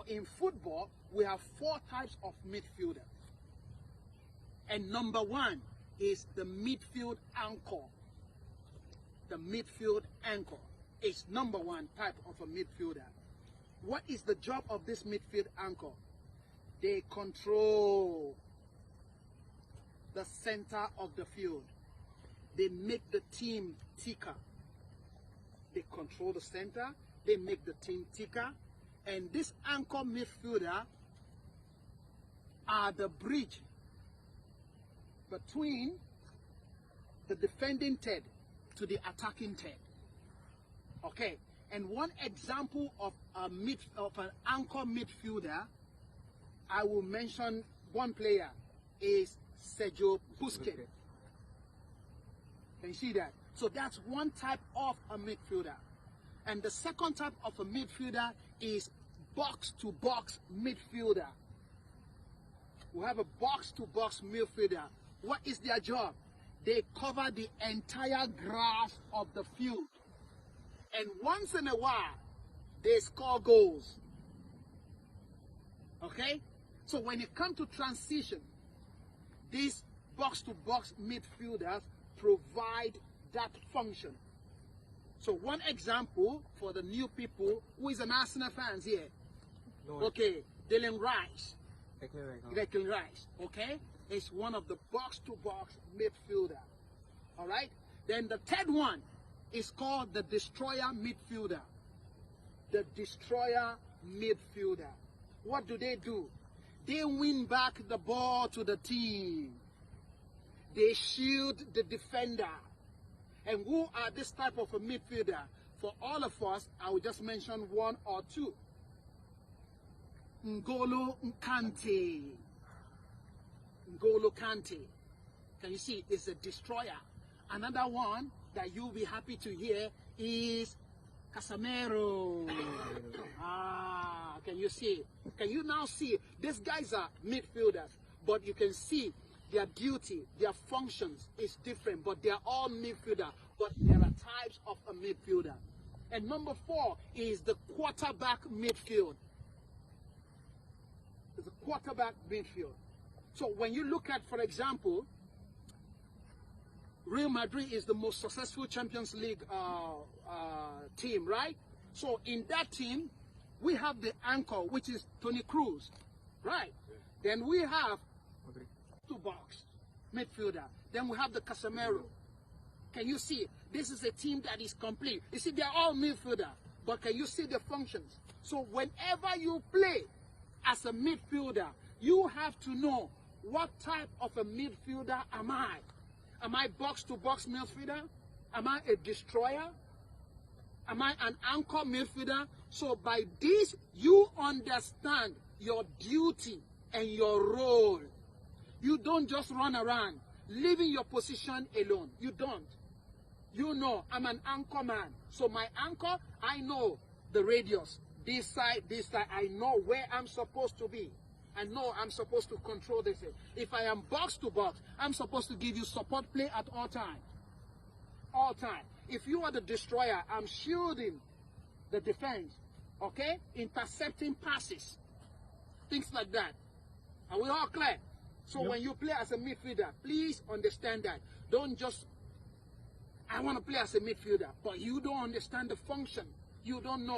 in football, we have 4 types of midfielder. And number 1 is the midfield anchor. The midfield anchor is number 1 type of a midfielder. What is the job of this midfield anchor? They control the center of the field. They make the team thicker. They control the center. They make the team thicker. And this anchor midfielder are the bridge between the defending third to the attacking third. Okay, and one example of an anchor midfielder, I will mention one player, is Sergio Busquets. Can you see that? So that's one type of a midfielder. And the second type of a midfielder is box-to-box midfielder. We have a box-to-box midfielder. What is their job? They cover the entire grass of the field. And once in a while, they score goals. Okay? So when it comes to transition, these box-to-box midfielders provide that function. So one example for the new people who is an Arsenal fans here. No. Okay, Declan Rice. Declan Rice, okay, is one of the box-to-box midfielder. All right. Then the third one is called the destroyer midfielder. The destroyer midfielder. What do? They win back the ball to the team. They shield the defender. And who are this type of a midfielder? For all of us, I will just mention 1 or 2. N'Golo Kante. N'Golo Kante. Can you see? It's a destroyer. Another one that you'll be happy to hear is Casemiro. Can you see? Can you now see? These guys are midfielders, but you can see their duty, their functions is different, but they are all midfielder. But there are types of a midfielder. And number 4 is the quarterback midfield. It's a quarterback midfield. So when you look at, for example, Real Madrid is the most successful Champions League team, right? So in that team, we have the anchor, which is Toni Kroos, right? Yeah. Then we have 2 box midfielder. Then we have the Casemiro. Can you see? This is a team that is complete. You see, they're all midfielder, but can you see the functions? So whenever you play as a midfielder, you have to know what type of a midfielder am I? Am I box-to-box midfielder? Am I a destroyer? Am I an anchor midfielder? So by this, you understand your duty and your role. You don't just run around, leaving your position alone. You don't. You know, I'm an anchor man. So my anchor, I know the radius. This side, I know where I'm supposed to be. I know I'm supposed to control this. If I am box to box, I'm supposed to give you support play at all time. All time. If you are the destroyer, I'm shielding the defense. Okay? Intercepting passes. Things like that. Are we all clear? So when you play as a midfielder, please understand that. Don't just, I want to play as a midfielder, but you don't understand the function. You don't know.